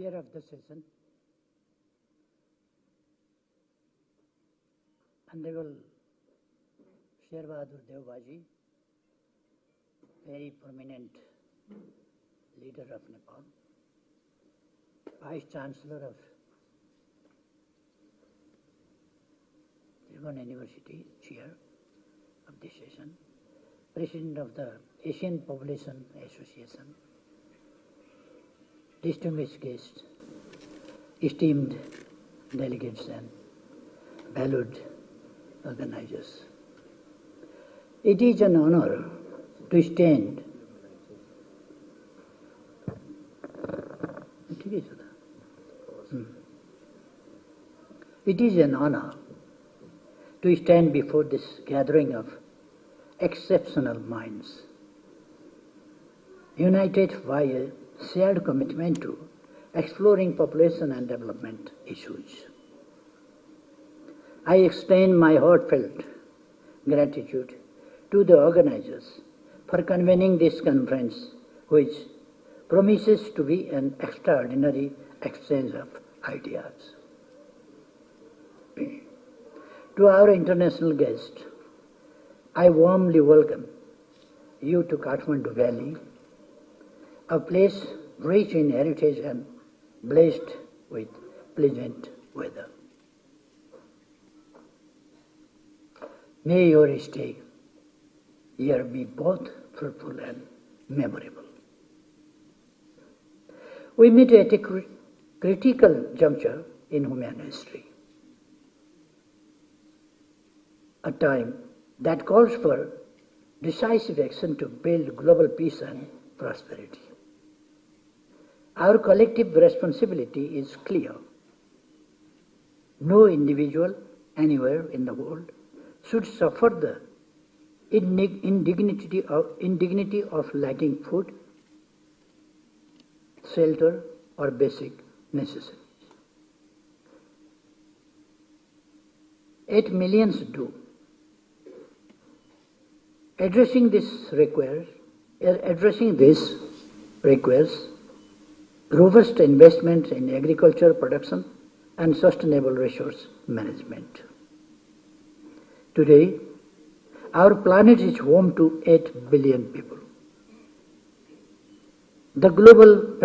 chair of the session, Honorable Sher Bahadur Devbaji, very prominent leader of Nepal, Vice Chancellor of Tribhuvan University, chair of this session, President of the Asian Population Association, distinguished guests, esteemed delegates and valued organizers. It is an honor to stand It is an honor to stand before this gathering of exceptional minds, united by a shared commitment to exploring population and development issues. I extend my heartfelt gratitude to the organizers for convening this conference, which promises to be an extraordinary exchange of ideas. To our international guests, I warmly welcome you to Kathmandu Valley, a place rich in heritage and blessed with pleasant weather. May your stay here be both fruitful and memorable. We meet at a critical juncture in human history, a time that calls for decisive action to build global peace and prosperity. Our collective responsibility is clear. No individual anywhere in the world should suffer the indignity of lacking food, shelter, or basic necessities. 8 million do. Addressing this requires robust investment in agriculture production and sustainable resource management. Today, our planet is home to 8 billion people. The global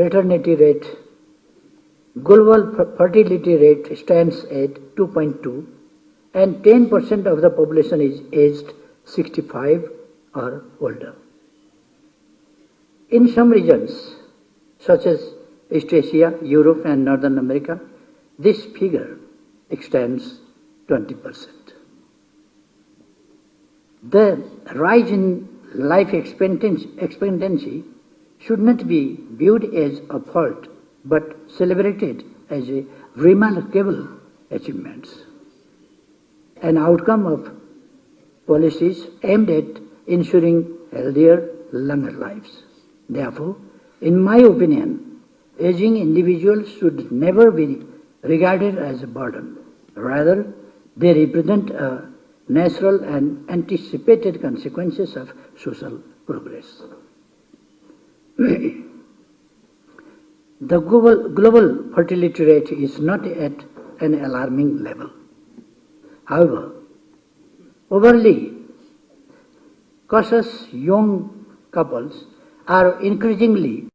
fertility rate stands at 2.2, and 10% of the population is aged 65 or older. In some regions, such as East Asia, Europe, and Northern America, this figure extends 20%. The rise in life expectancy should not be viewed as a fault, but celebrated as a remarkable achievement, an outcome of policies aimed at ensuring healthier, longer lives. Therefore, in my opinion, aging individuals should never be regarded as a burden. Rather, they represent a natural and anticipated consequences of social progress. The global fertility rate is not at an alarming level. However, overly cautious young couples are increasingly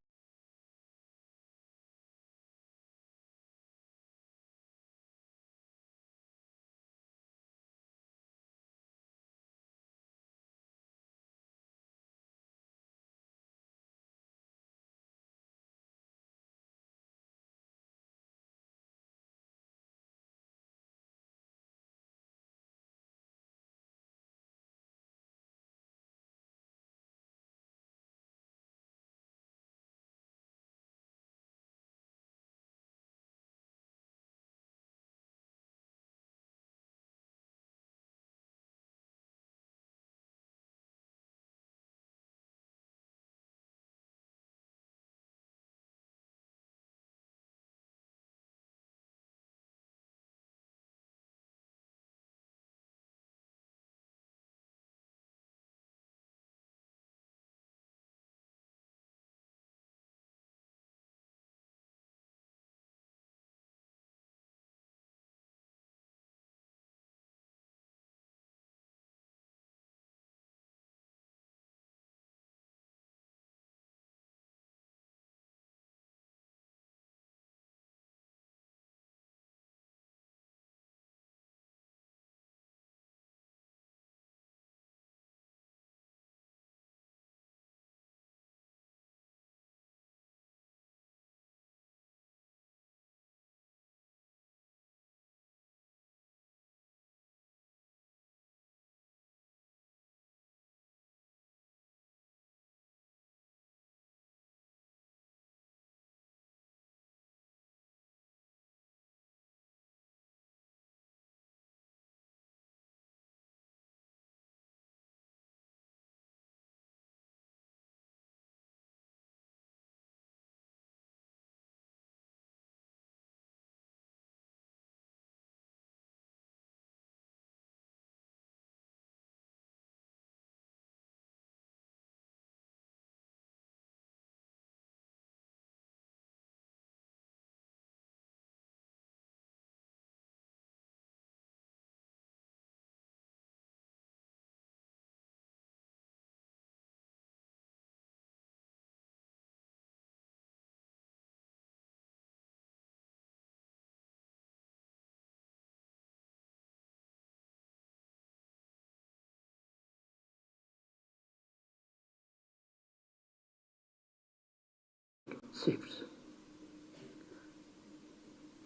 shifts.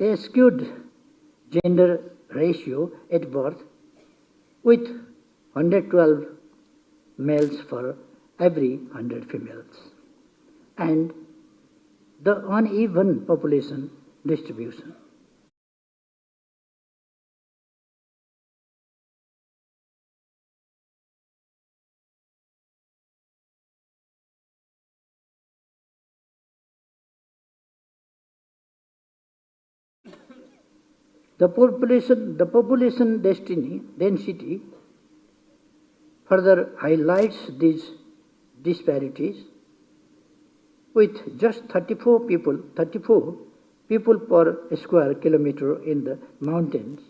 A skewed gender ratio at birth with 112 males for every 100 females, and the uneven population distribution. The population density further highlights these disparities, with just 34 people per square kilometer in the mountains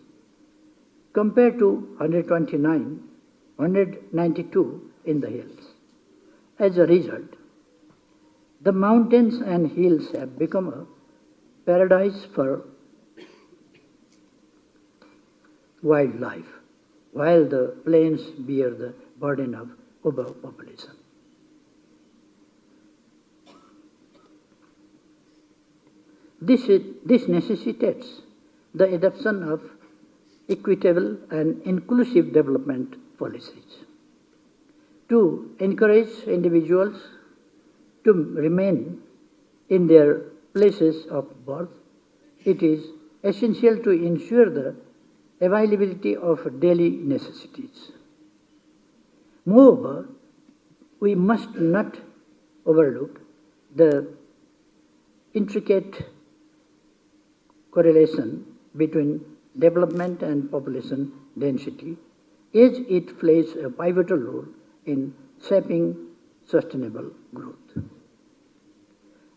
compared to 192 in the hills. As a result, the mountains and hills have become a paradise for wildlife, while the plains bear the burden of overpopulation. This necessitates the adoption of equitable and inclusive development policies to encourage individuals to remain in their places of birth. It is essential to ensure the availability of daily necessities. Moreover, we must not overlook the intricate correlation between development and population density, as it plays a pivotal role in shaping sustainable growth.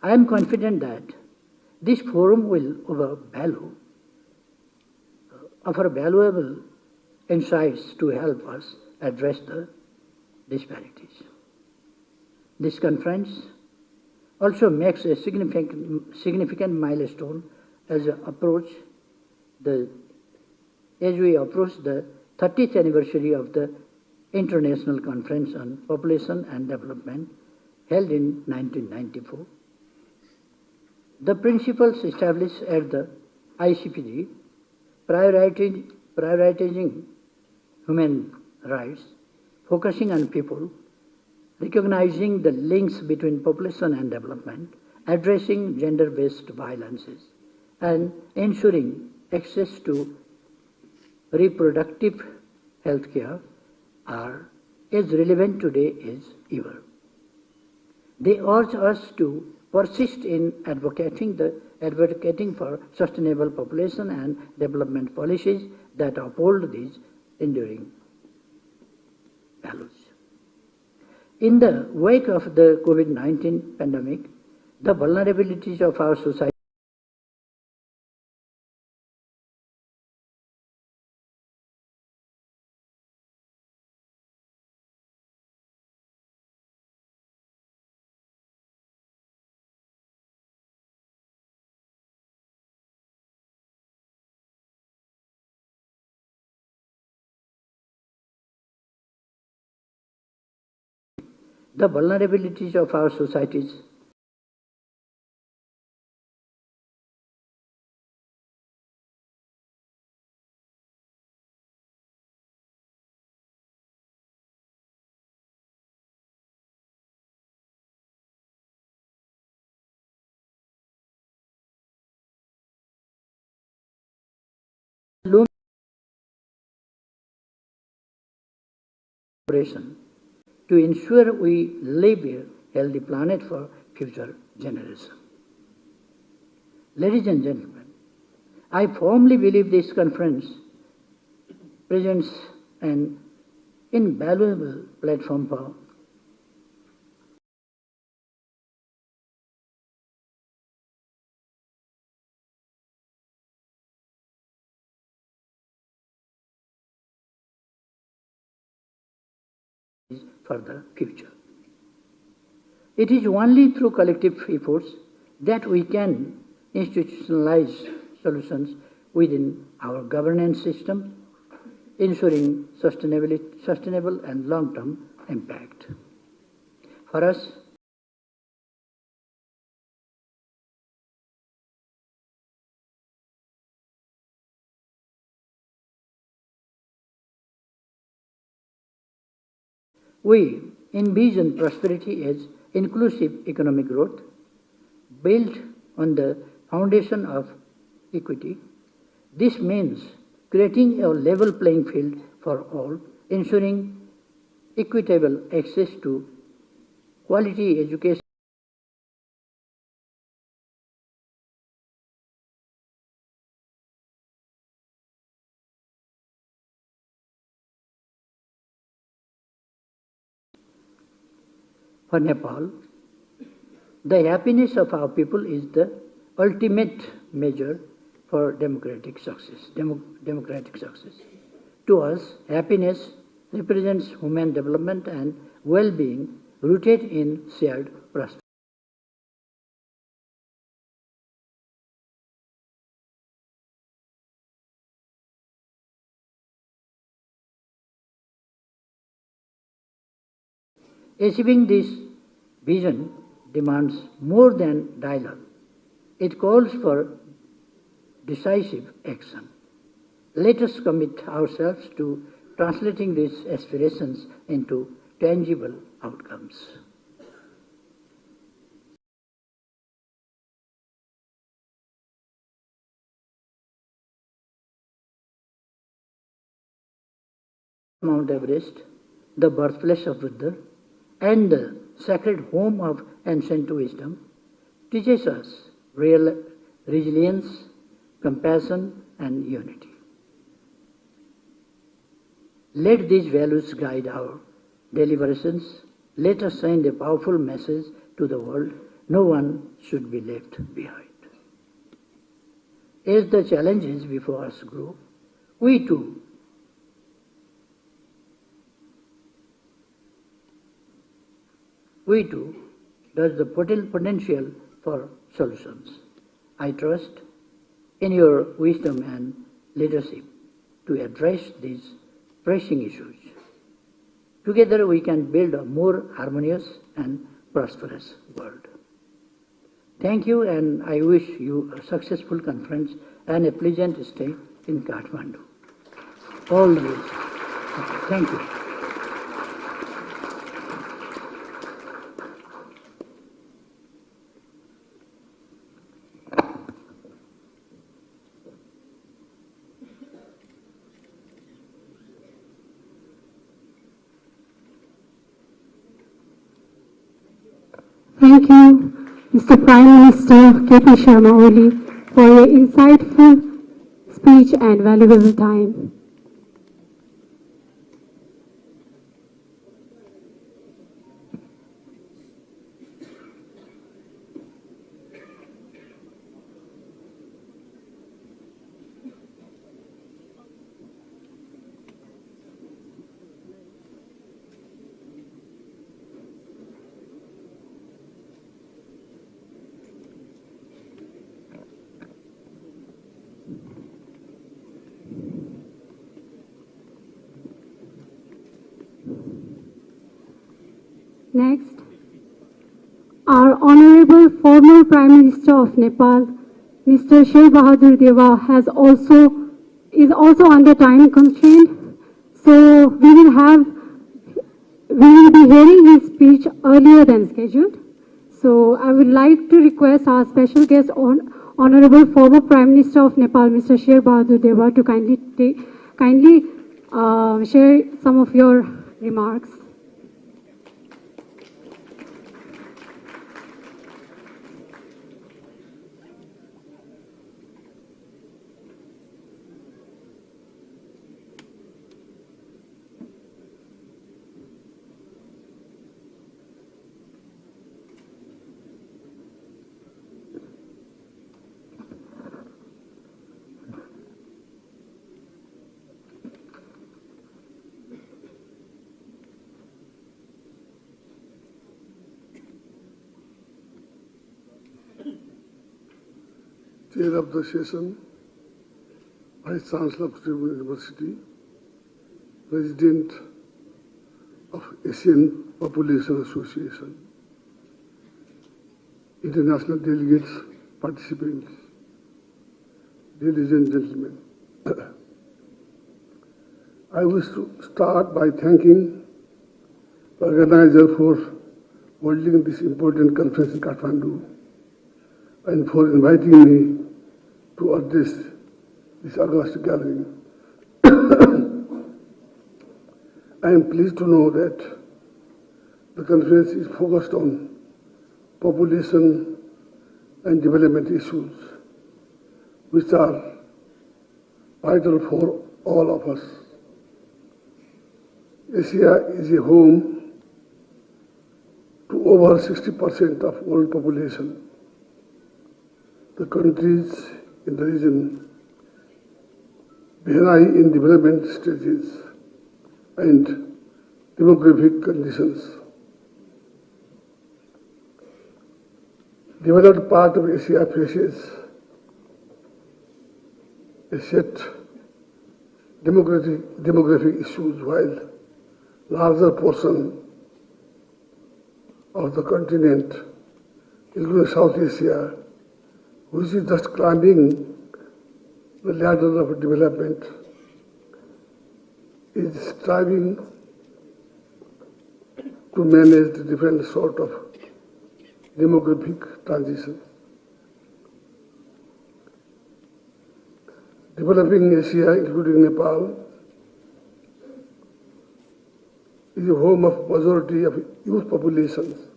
I am confident that this forum will offer valuable insights to help us address the disparities. This conference also makes a significant milestone as we approach the 30th anniversary of the International Conference on Population and Development held in 1994. The principles established at the ICPD, prioritizing human rights, focusing on people, recognizing the links between population and development, addressing gender-based violences, and ensuring access to reproductive health care are as relevant today as ever. They urge us to persist in advocating for sustainable population and development policies that uphold these enduring values. In the wake of the COVID-19 pandemic, the vulnerabilities of our society of our societies to ensure we leave a healthy planet for future generations. Ladies and gentlemen, I firmly believe this conference presents an invaluable platform for the future. It is only through collective efforts that we can institutionalize solutions within our governance system, ensuring sustainable and long-term impact. For us, We envision prosperity as inclusive economic growth built on the foundation of equity. This means creating a level playing field for all, ensuring equitable access to quality education for Nepal. The happiness of our people is the ultimate measure for democratic success. To us, happiness represents human development and well-being rooted in shared prosperity. Achieving this vision demands more than dialogue. It calls for decisive action. Let us commit ourselves to translating these aspirations into tangible outcomes. Mount Everest, the birthplace of Buddha, and the sacred home of ancient wisdom, teaches us real resilience, compassion, and unity. Let these values guide our deliberations. Let us send a powerful message to the world. No one should be left behind. As the challenges before us grow, we too there's the potential for solutions. I trust in your wisdom and leadership to address these pressing issues. Together we can build a more harmonious and prosperous world. Thank you, and I wish you a successful conference and a pleasant stay in Kathmandu. All the best. Thank you. Thank you, Mr. Prime Minister K.P. Sharma Oli, for your insightful speech and valuable time. Next, our Honorable former Prime Minister of Nepal, Mr. Sher Bahadur Deva, is also under time constraint. So we will be hearing his speech earlier than scheduled. So I would like to request our special guest, Honorable former Prime Minister of Nepal, Mr. Sher Bahadur Deva, to kindly share some of your remarks. Chair of the session, Vice Chancellor of Tribhuvan University, President of Asian Population Association, international delegates, participants, ladies and gentlemen. I wish to start by thanking organizer for holding this important conference in Kathmandu and for inviting me to address this august gathering. I am pleased to know that the conference is focused on population and development issues, which are vital for all of us. Asia is a home to over 60% of world population. The countries in the region vary in development stages and demographic conditions. Developed part of Asia faces a set demographic issues, while larger portion of the continent, including South Asia, which is just climbing the ladder of development, is striving to manage the different sort of demographic transition. Developing Asia, including Nepal, is a home of majority of youth populations.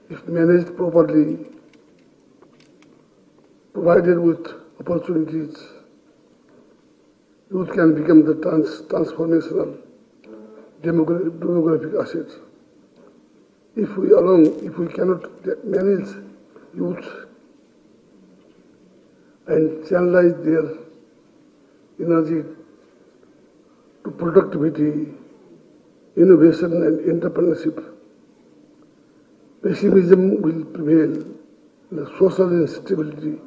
If managed properly, provided with opportunities, youth can become the transformational demographic assets. If we cannot manage youth and channelize their energy to productivity, innovation and entrepreneurship, pessimism will prevail, the social instability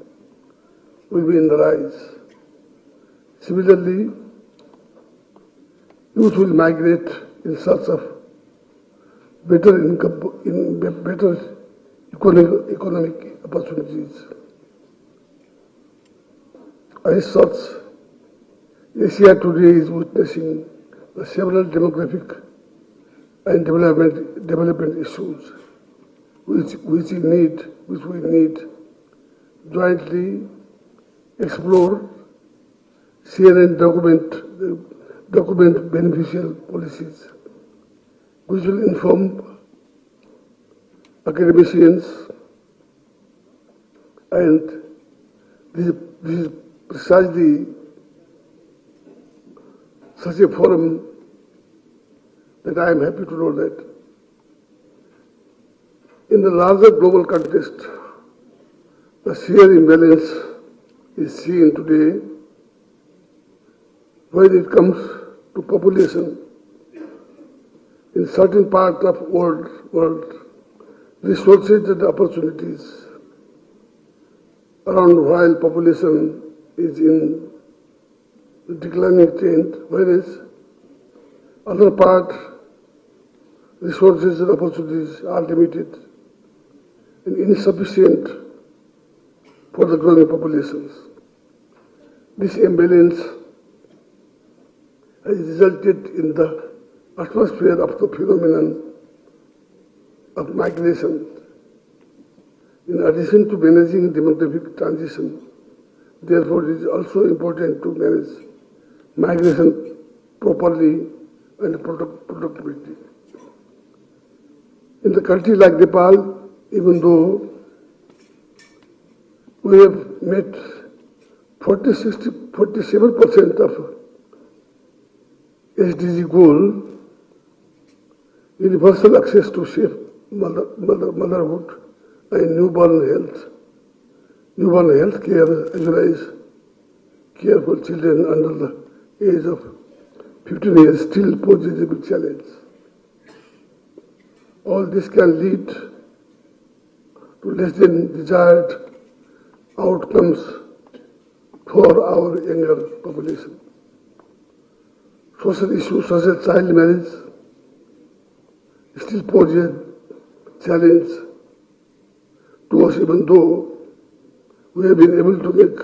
will be in the rise. Similarly, youth will migrate in search of better income, better economic opportunities. As such, Asia today is witnessing several demographic and development issues which we need jointly explore, share and document beneficial policies which will inform academicians, and this is precisely such a forum that I am happy to know that in the larger global context, the sheer imbalance is seen today when it comes to population. In certain parts of world, resources and opportunities around while population is in declining trend, whereas other parts, resources and opportunities are limited and insufficient for the growing populations. This imbalance has resulted in the atmosphere of the phenomenon of migration. In addition to managing demographic transition, therefore it is also important to manage migration properly and productivity. In the country like Nepal, even though we have met 47% of SDG goal, universal access to safe motherhood and newborn health care, as well as care for children under the age of 15 years still poses a big challenge. All this can lead to less than desired outcomes for our younger population. Social issues such as child marriage still pose a challenge to us, even though we have been able to make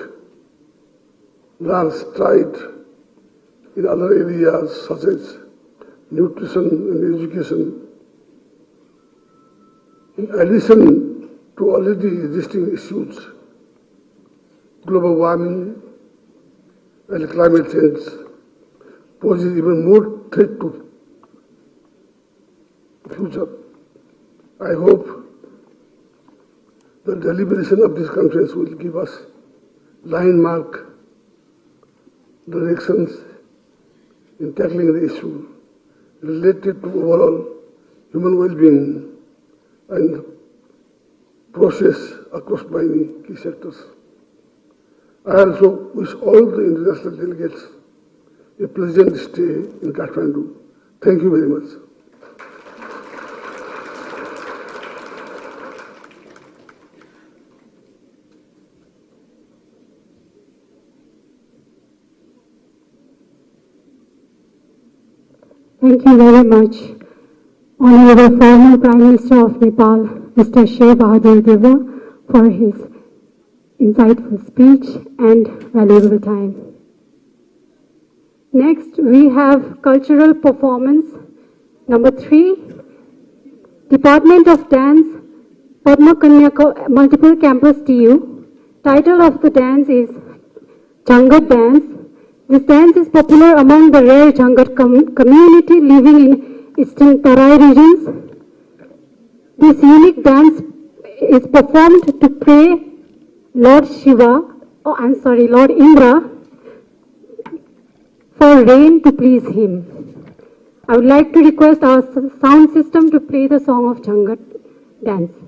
large strides in other areas such as nutrition and education, in addition to already existing issues, global warming and climate change poses even more threat to the future. I hope the deliberation of this conference will give us landmark directions in tackling the issue related to overall human well-being and process across many key sectors. I also wish all the international delegates a pleasant stay in Kathmandu. Thank you very much. Thank you very much, Honorable former Prime Minister of Nepal, Mr. Sher Bahadur Deva, for his insightful speech and valuable time. Next, we have cultural performance number 3, Department of Dance, Padma Kanya Multiple Campus TU. Title of the dance is Jangat Dance. This dance is popular among the rare Jangat community living in eastern Tarai regions. This unique dance is performed to pray Lord Indra for rain to please him. I would like to request our sound system to play the song of Jangat Dance.